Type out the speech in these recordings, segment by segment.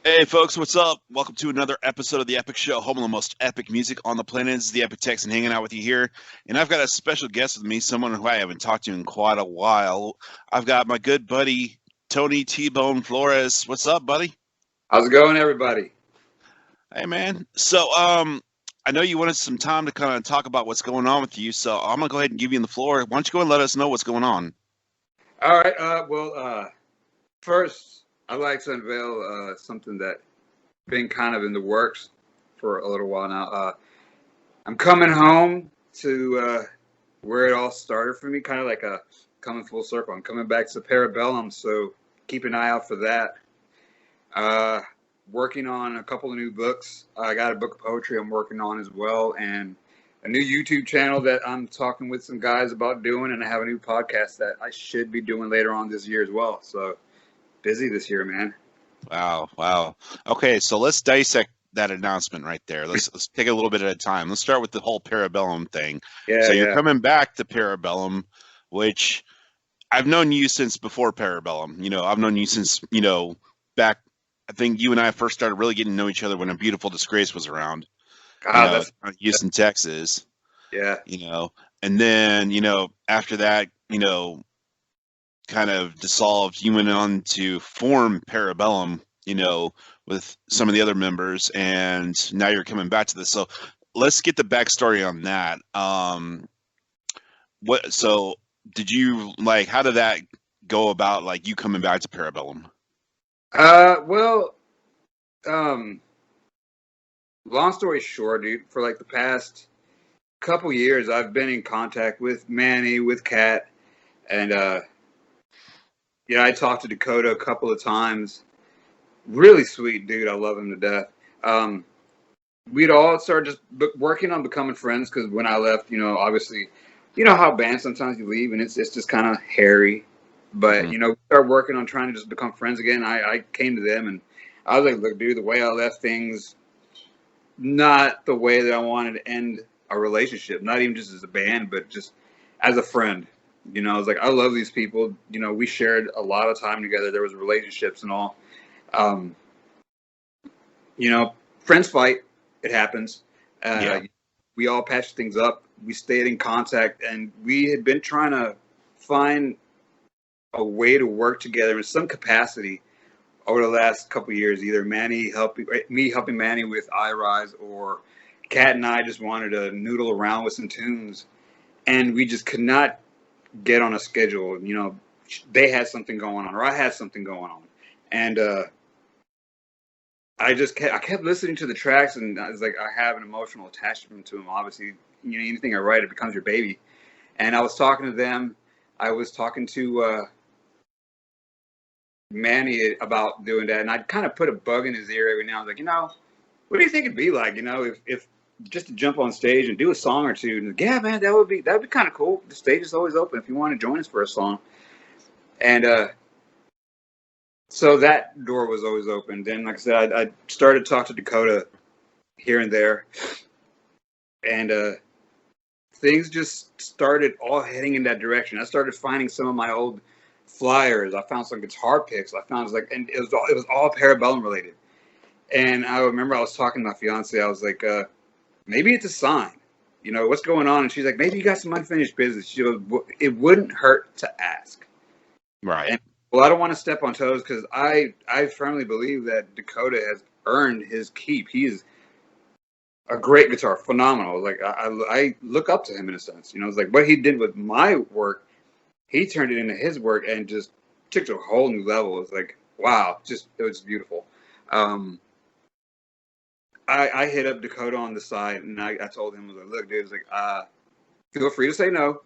Hey folks, what's up? Welcome to another episode of the Epic Show, home of the most epic music on the planet. This is the Epic Texan hanging out with you here. And I've got a special guest with me, someone who I haven't talked to in quite a while. I've got my good buddy, Tony T-Bone Flores. What's up, buddy? How's it going, everybody? Hey man. I know you wanted some time to kind of talk about what's going on with you, so I'm gonna go ahead and give you the floor. Why don't you go and let us know what's going on? All right. First, I'd like to unveil something that been kind of in the works for a little while now. I'm coming home to where it all started for me, kind of like a coming full circle. I'm coming back to Parabellum, so keep an eye out for that. Uh, Working on a couple of new books. I got a book of poetry I'm working on as well, and a new YouTube channel that I'm talking with some guys about doing, and I have a new podcast that I should be doing later on this year as well. So busy this year, man. Wow. Okay, so let's dissect that announcement right there. Let's take a little bit at a time. Let's start with the whole Parabellum thing. Yeah, So you're yeah. coming back to Parabellum, which I've known you since before Parabellum. I've known you since, back, I think you and I first started really getting to know each other when A Beautiful Disgrace was around, God, that's Houston, Texas, yeah. you know, and then, after that, kind of dissolved. You went on to form Parabellum, with some of the other members, and now you're coming back to this. So let's get the backstory on that. What? So did you like? How did that go about? Like you coming back to Parabellum? Well, um, long story short, dude, for like the past couple years, I've been in contact with Manny, with Kat, and I talked to Dakota a couple of times. Really sweet dude. I love him to death. Um, we'd all started just working on becoming friends because when I left, obviously, you know how bands sometimes you leave and it's just kind of hairy. But Hmm. we started working on trying to just become friends again. I came to them and I was like, look, dude, the way I left things, not the way that I wanted to end a relationship, not even just as a band, but just as a friend. I was like, I love these people. We shared a lot of time together. There was relationships and all. Um, Friends fight. It happens. Uh, Yeah. we all patched things up. We stayed in contact, and we had been trying to find a way to work together in some capacity over the last couple of years. Either me helping Manny with iRise, or Kat and I just wanted to noodle around with some tunes, and we just could not get on a schedule. They had something going on, or I had something going on, and I kept listening to the tracks, and I was like, I have an emotional attachment to them. Obviously, anything I write, it becomes your baby. And I was talking to them. I was talking to Manny about doing that, and I'd kind of put a bug in his ear every now and then. Like, what do you think it'd be like? If just to jump on stage and do a song or two. And like, yeah, man, that'd be kind of cool. The stage is always open if you want to join us for a song. And so that door was always open. Then, like I said, I started to talk to Dakota here and there, and things just started all heading in that direction. I started finding some of my old flyers. I found some guitar picks. And it was all Parabellum related. And I remember I was talking to my fiance. I was like, maybe it's a sign. What's going on? And she's like, maybe you got some unfinished business. She goes, it wouldn't hurt to ask. Right. And well, I don't want to step on toes because I firmly believe that Dakota has earned his keep. He is a great guitar, phenomenal. Like I look up to him in a sense. It's like what he did with my work, he turned it into his work and just took it to a whole new level. It's like wow, it was beautiful. Um, I hit up Dakota on the side and I told him, I was like, look, dude, feel free to say no.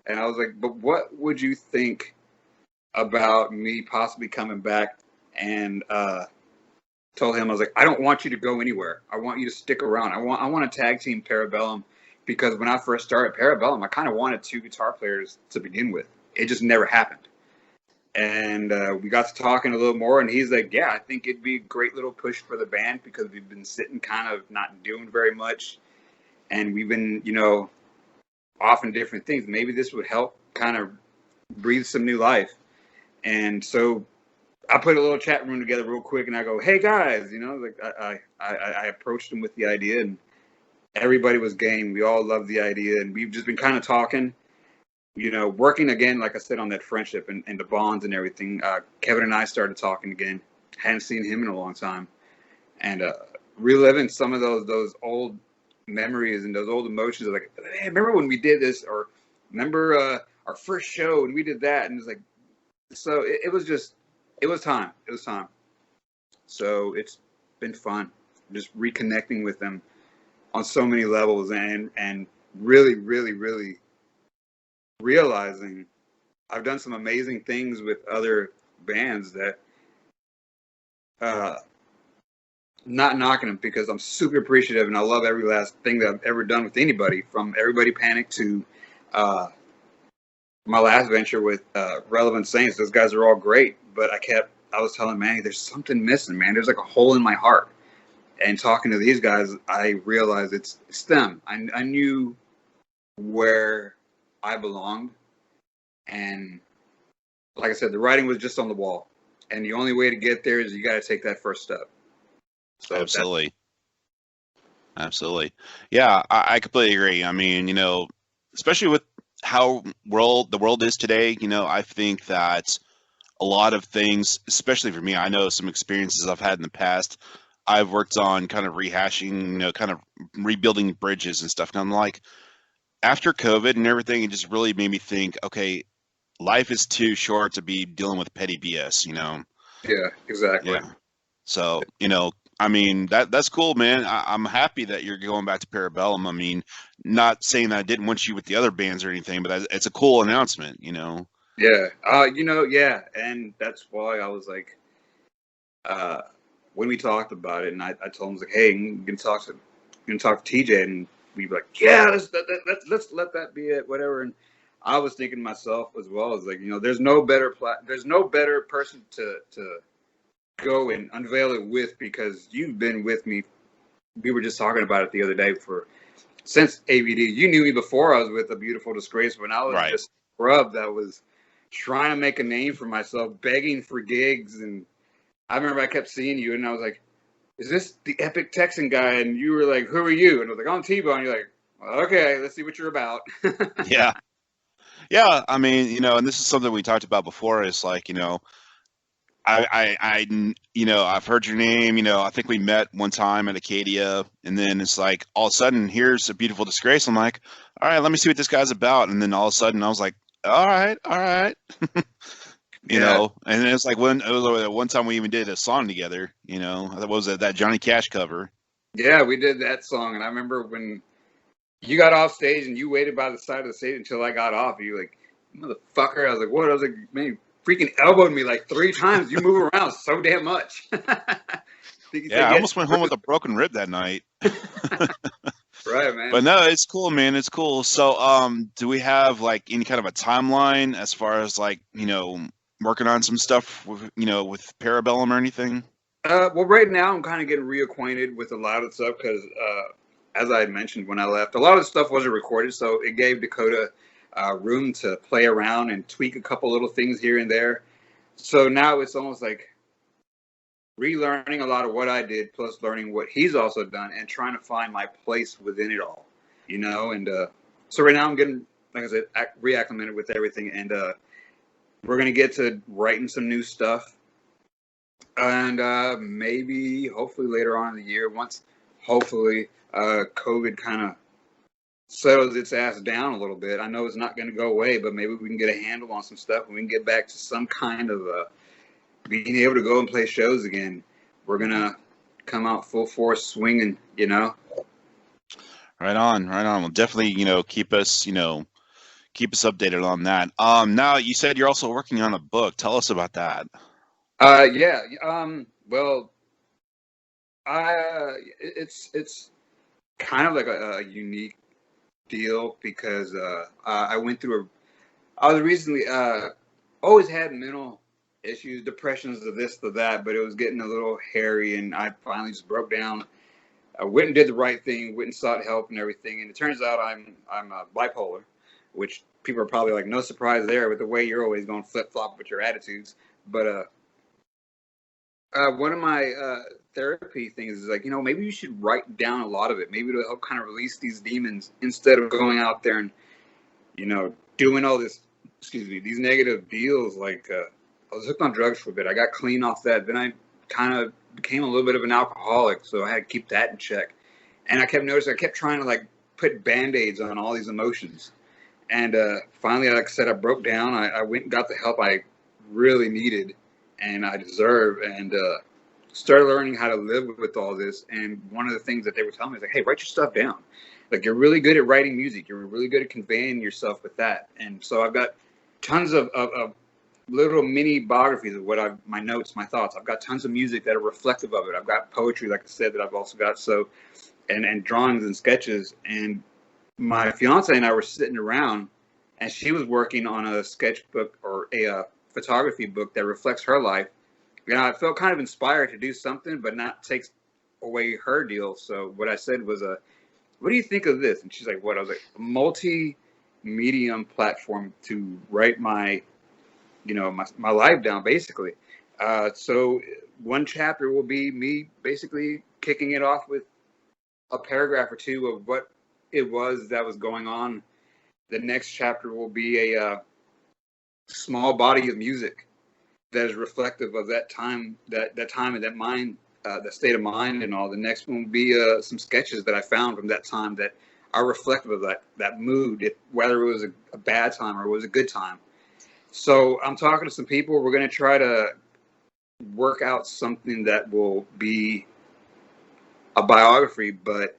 And I was like, but what would you think about me possibly coming back? And told him, I was like, I don't want you to go anywhere. I want you to stick around. I want to tag team Parabellum because when I first started Parabellum, I kind of wanted two guitar players to begin with. It just never happened. And we got to talking a little more, and he's like, yeah, I think it'd be a great little push for the band because we've been sitting kind of not doing very much. And we've been, off in different things. Maybe this would help kind of breathe some new life. And so I put a little chat room together real quick, and I go, "Hey guys," you know, like I approached them with the idea, and everybody was game. We all loved the idea, and we've just been kind of talking, you know, working again, like I said, on that friendship and the bonds and everything. Kevin and I started talking again. Hadn't seen him in a long time, and reliving some of those old memories and those old emotions. Like, hey, remember when we did this, or remember our first show and we did that, and it's like, so it was just, it was time. It was time. So it's been fun, just reconnecting with them on so many levels, and really, really, really realizing I've done some amazing things with other bands that uh, not knocking them, because I'm super appreciative and I love every last thing that I've ever done with anybody, from Everybody Panic to uh, my last venture with Relevant Saints. Those guys are all great, but I was telling Manny, there's something missing, man. There's like a hole in my heart. And talking to these guys, I realized it's them. I knew where I belonged, and like I said, the writing was just on the wall. And the only way to get there is you got to take that first step. So Absolutely. Absolutely. Yeah, I completely agree. I mean, you know, especially with how the world is today, you know, I think that a lot of things, especially for me, I know some experiences I've had in the past. I've worked on kind of rehashing, you know, kind of rebuilding bridges and stuff. And I'm like, after COVID and everything, it just really made me think, okay, life is too short to be dealing with petty BS, you know? yeah, exactly. Yeah. So, you know, I mean, that's cool, man. I'm happy that you're going back to Parabellum. I mean, not saying that I didn't want you with the other bands or anything, but it's a cool announcement, you know? Yeah. You know, yeah, and that's why I was like, uh, when we talked about it, and I told him, I was like, hey, I'm gonna talk to TJ, and we were like, yeah, let's let that be it, whatever. And I was thinking to myself as well, as like, you know, there's no better person to go and unveil it with, because you've been with me. We were just talking about it the other day, for since AVD. You knew me before I was with A Beautiful Disgrace, when I was Right. just a scrub that was trying to make a name for myself, begging for gigs. And I remember I kept seeing you, and I was like, is this the Epic Texan guy? And you were like, who are you? And I was like, I'm T-Bone. You're like, well, okay, let's see what you're about. Yeah. Yeah. I mean, you know, and this is something we talked about before. Is like, you know, you know, I've heard your name. You know, I think we met one time at Acadia, and then it's like all of a sudden, here's A Beautiful Disgrace. I'm like, all right, let me see what this guy's about. And then all of a sudden, I was like, all right, you Yeah. know. And it's like when it was one time we even did a song together. You know, that was that Johnny Cash cover. Yeah, we did that song. And I remember when you got off stage and you waited by the side of the stage until I got off. You like, motherfucker. I was like, what? I was like, man, you freaking elbowed me like 3 times. You move around so damn much. Think you Yeah, said I you had almost went home with a broken rib that night. right, But man. no, it's cool, man. It's cool. So, do we have like any kind of a timeline as far as like, you know, working on some stuff with, you know, with Parabellum or anything? Well, right now I'm kind of getting reacquainted with a lot of stuff, because, as I had mentioned when I left, a lot of the stuff wasn't recorded, so it gave Dakota room to play around and tweak a couple little things here and there. So now it's almost like relearning a lot of what I did, plus learning what he's also done, and trying to find my place within it all, you know. And so right now I'm getting, like I said, reacclimated with everything, and we're gonna get to writing some new stuff, and maybe hopefully later on in the year, once hopefully COVID kind of settles its ass down a little bit. I know it's not going to go away, but maybe we can get a handle on some stuff and we can get back to some kind of being able to go and play shows again. We're gonna come out full force swinging, you know. Right on, right on. Well, definitely, you know, keep us updated on that. Now you said you're also working on a book. Tell us about that. Yeah. Well, it's kind of like a unique deal, because I went through I was recently always had mental issues, depressions, of this, to that, but it was getting a little hairy, and I finally just broke down. I went and did the right thing, went and sought help and everything, and it turns out I'm bipolar, which people are probably like, no surprise there with the way you're always going flip flop with your attitudes. But One of my therapy things is like, maybe you should write down a lot of it. Maybe it'll help kind of release these demons instead of going out there and, doing all this, excuse me, these negative deals. Like, I was hooked on drugs for a bit. I got clean off that. Then I kind of became a little bit of an alcoholic, so I had to keep that in check. And I kept noticing, I kept trying to like put band-aids on all these emotions. And finally, like I said, I broke down. I went and got the help I really needed and I deserve, and started learning how to live with all this. And one of the things that they were telling me is like, hey, write your stuff down. Like, you're really good at writing music. You're really good at conveying yourself with that. And so I've got tons of little mini biographies of my notes, my thoughts. I've got tons of music that are reflective of it. I've got poetry, like I said, that I've also got. So, and drawings and sketches. And my fiance and I were sitting around, and she was working on a sketchbook or a photography book that reflects her life. I felt kind of inspired to do something, but not take away her deal. So what I said was, what do you think of this? And she's like, what? I was like, a multi-medium platform to write my life down, basically. So one chapter will be me basically kicking it off with a paragraph or two of what it was that was going on. The next chapter will be a small body of music that is reflective of that time, that time and that mind, that state of mind and all. The next one will be some sketches that I found from that time that are reflective of that mood, whether it was a bad time or it was a good time. So I'm talking to some people. We're going to try to work out something that will be a biography, but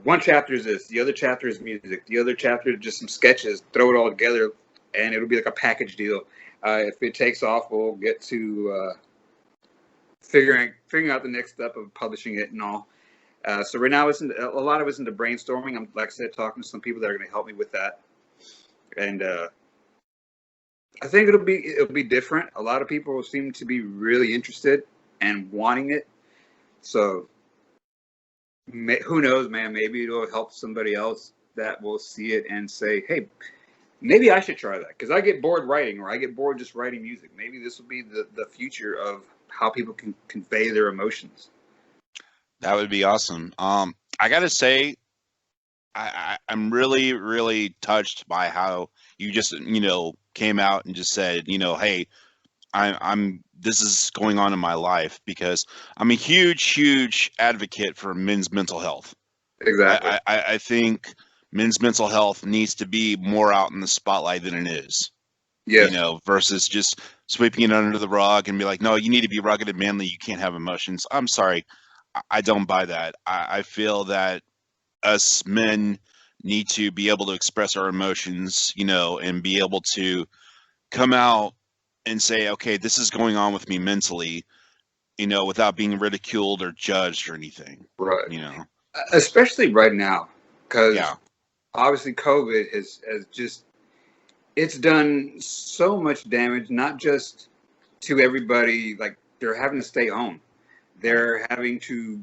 one chapter is this, the other chapter is music, the other chapter is just some sketches, throw it all together, and it'll be like a package deal. If it takes off, we'll get to figuring out the next step of publishing it and all. So right now, a lot of it's into brainstorming. I'm, like I said, talking to some people that are going to help me with that, and I think it'll be different. A lot of people seem to be really interested and wanting it. So who knows, man? Maybe it'll help somebody else that will see it and say, hey, maybe I should try that, because I get bored writing, or I get bored just writing music. Maybe this will be the future of how people can convey their emotions. That would be awesome. I gotta say, I'm really, really touched by how you just, came out and just said, hey, I'm this is going on in my life, because I'm a huge, huge advocate for men's mental health. Exactly. I think men's mental health needs to be more out in the spotlight than it is. Yes. Versus just sweeping it under the rug and be like, no, you need to be rugged and manly. You can't have emotions. I'm sorry. I don't buy that. I feel that us men need to be able to express our emotions, and be able to come out and say, okay, this is going on with me mentally, without being ridiculed or judged or anything. Right. Especially right now, because Yeah. obviously COVID has just, it's done so much damage, not just to everybody. Like, they're having to stay home. They're having to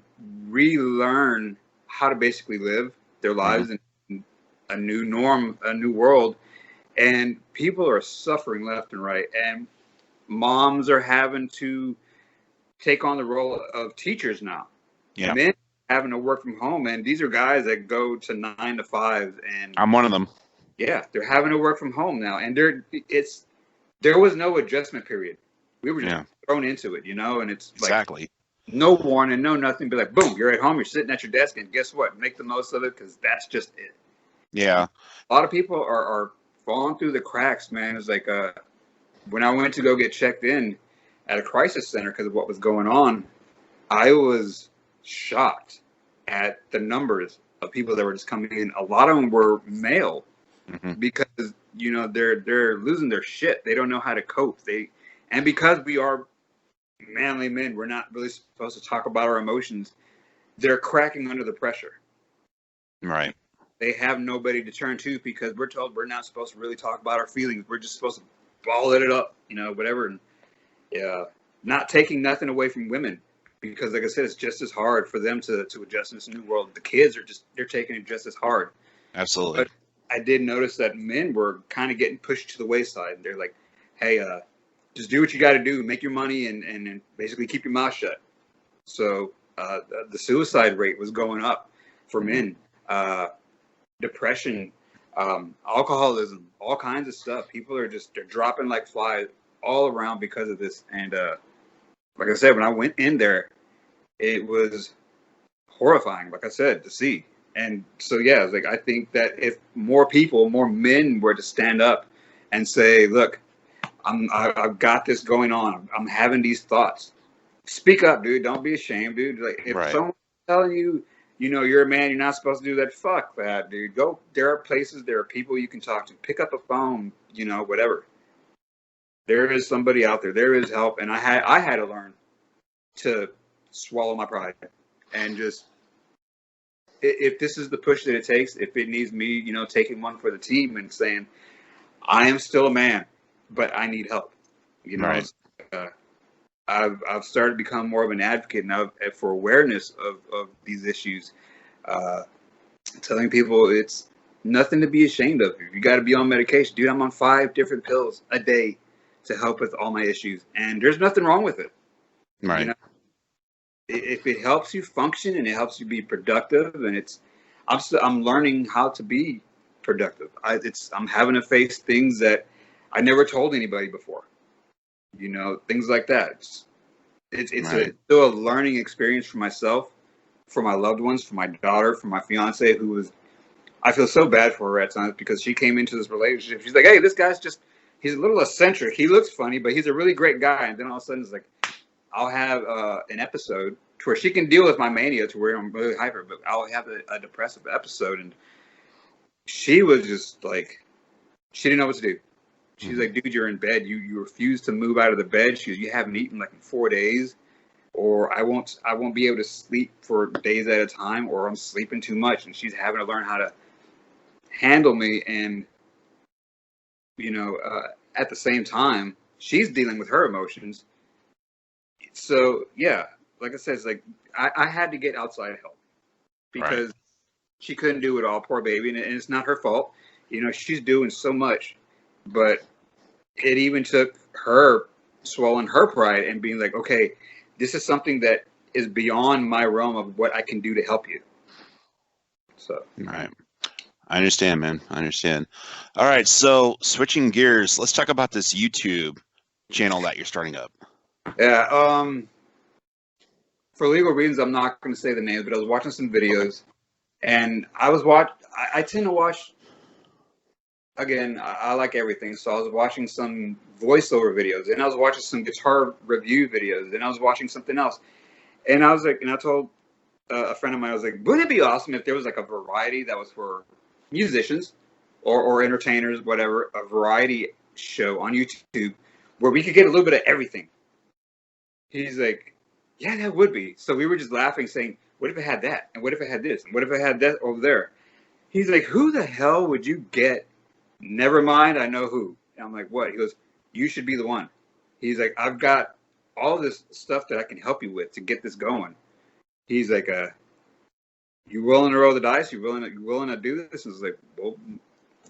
relearn how to basically live their lives in a new norm, a new world. And people are suffering left and right. And moms are having to take on the role of teachers now. Yeah. Men having to work from home. And these are guys that go to 9 to 5. And I'm one of them. yeah, they're having to work from home now. And there was no adjustment period. We were just thrown into it, and it's exactly. Like, no warning, no nothing. Be like, boom, you're at home, you're sitting at your desk, and guess what? Make the most of it, because that's just it. Yeah. A lot of people are falling through the cracks, man. It's like when I went to go get checked in at a crisis center because of what was going on, I was shocked at the numbers of people that were just coming in. A lot of them were male, because they're losing their shit. They don't know how to cope. And because we are manly men, we're not really supposed to talk about our emotions. They're cracking under the pressure. Right. They have nobody to turn to, because we're told we're not supposed to really talk about our feelings. We're just supposed to ball it up, whatever. And not taking nothing away from women, because like I said, it's just as hard for them to adjust in this new world. The kids they're taking it just as hard. Absolutely. But I did notice that men were kind of getting pushed to the wayside. They're like, hey, just do what you got to do, make your money, and basically keep your mouth shut. So the suicide rate was going up for men, depression, alcoholism, all kinds of stuff. People are they're dropping like flies all around because of this. And like I said, when I went in there, it was horrifying, like I said, to see. And so, yeah, like I think that if more people, more men were to stand up and say, look, I've got this going on. I'm having these thoughts. Speak up, dude. Don't be ashamed, dude. Like if Right. someone's telling you, you're a man, you're not supposed to do that. Fuck that, dude. Go. There are places, there are people you can talk to. Pick up a phone, whatever. There is somebody out there. There is help, and I had to learn to swallow my pride and just, if this is the push that it takes, if it needs me, taking one for the team and saying, I am still a man, but I need help. Right. I've started to become more of an advocate now for awareness of these issues, telling people it's nothing to be ashamed of. You got to be on medication. Dude, I'm on 5 different pills a day to help with all my issues, and there's nothing wrong with it. Right. If it helps you function and it helps you be productive, and I'm learning how to be productive. I'm having to face things that I never told anybody before. Things like that. It's Right. still a learning experience for myself, for my loved ones, for my daughter, for my fiance, I feel so bad for her at times because she came into this relationship. She's like, hey, this guy's he's a little eccentric. He looks funny, but he's a really great guy. And then all of a sudden it's like, I'll have an episode to where she can deal with my mania to where I'm really hyper, but I'll have a depressive episode. And she was just like, she didn't know what to do. She's like, dude, you're in bed. You refuse to move out of the bed. She goes, you haven't eaten like in 4 days, or I won't be able to sleep for days at a time, or I'm sleeping too much. And she's having to learn how to handle me. And, at the same time, she's dealing with her emotions. So, yeah, like I said, it's like I had to get outside help because she couldn't do it all, poor baby. And it's not her fault. She's doing so much, but it even took her swallowing her pride and being like, okay, this is something that is beyond my realm of what I can do to help you. So, Right. I understand, man. I understand. All right. So switching gears, let's talk about this YouTube channel that you're starting up. yeah, for legal reasons, I'm not going to say the names, but I was watching some videos, and I tend to watch. Again, I like everything, so I was watching some voiceover videos, and I was watching some guitar review videos, and I was watching something else, and I was like, and I told a friend of mine, I was like, wouldn't it be awesome if there was like a variety that was for musicians or entertainers, whatever, a variety show on YouTube where we could get a little bit of everything. He's like, yeah, that would be. So we were just laughing, saying, what if it had that? And what if it had this? And what if it had that over there? He's like, who the hell would you get? Never mind, I know who. And I'm like, what? He goes, you should be the one. He's like, I've got all this stuff that I can help you with to get this going. He's like, you willing to roll the dice? You willing to do this? And I was like, well,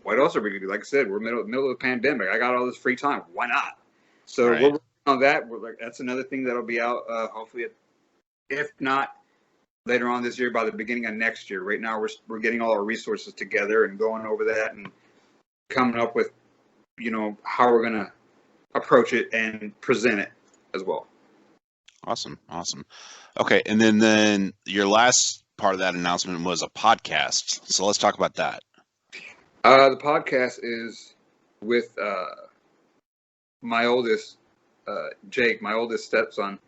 what else are we gonna do? Like I said, we're middle of the pandemic. I got all this free time. Why not? So we're working on that. We're like, that's another thing that'll be out. Hopefully, if not later on this year, by the beginning of next year. Right now, we're getting all our resources together and going over that and coming up with, how we're gonna approach it and present it as well. Awesome. Okay, and then your last part of that announcement was a podcast. So let's talk about that. The podcast is with my oldest, Jake, my oldest stepson,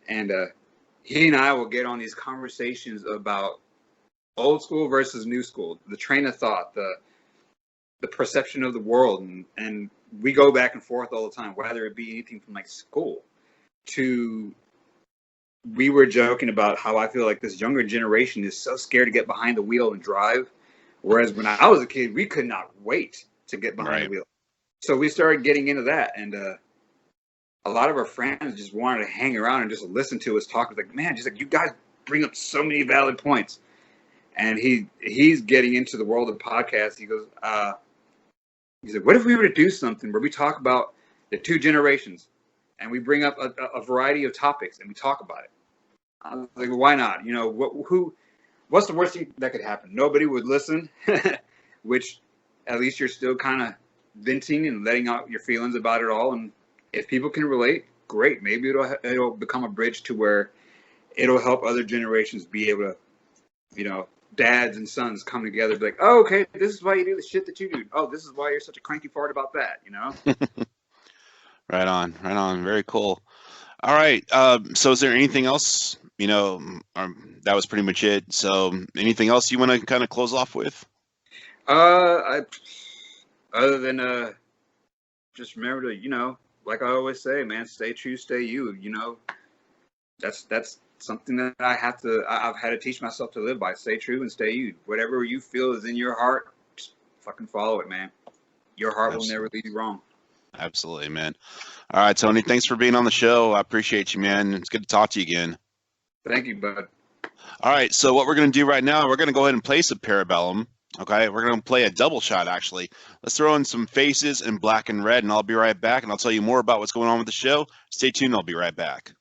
and he and I will get on these conversations about old school versus new school, the train of thought, the perception of the world, and we go back and forth all the time, whether it be anything from like school to, we were joking about how I feel like this younger generation is so scared to get behind the wheel and drive, whereas when I was a kid, we could not wait to get behind the wheel. So we started getting into that, and a lot of our friends just wanted to hang around and just listen to us talk. Like, man, just like, you guys bring up so many valid points. And he's getting into the world of podcasts. He goes, he's like, what if we were to do something where we talk about the two generations? and we bring up a variety of topics and we talk about it. I was like, well, why not? You know, what's the worst thing that could happen? Nobody would listen, which at least you're still kind of venting and letting out your feelings about it all. And if people can relate, great. Maybe it'll become a bridge to where it'll help other generations be able to, you know, dads and sons come together and be like, oh, okay, this is why you do the shit that you do. Oh, this is why you're such a cranky fart about that, you know? Right on, right on. Very cool. All right. So is there anything else? You know, that was pretty much it. So anything else you want to kind of close off with? Other than just remember to, you know, like I always say, man, stay true, stay you. You know, that's something that I've had to teach myself to live by. Stay true and stay you. Whatever you feel is in your heart, just fucking follow it, man. Your heart will never lead you wrong. Absolutely, man. All right, Tony, thanks for being on the show. I appreciate you, man. It's good to talk to you again. Thank you, bud. All right, so what we're going to do right now, we're going to go ahead and play some Parabellum. Okay, we're going to play a double shot, actually. Let's throw in some Faces in Black and Red, and I'll be right back, and I'll tell you more about what's going on with the show. Stay tuned. I'll be right back.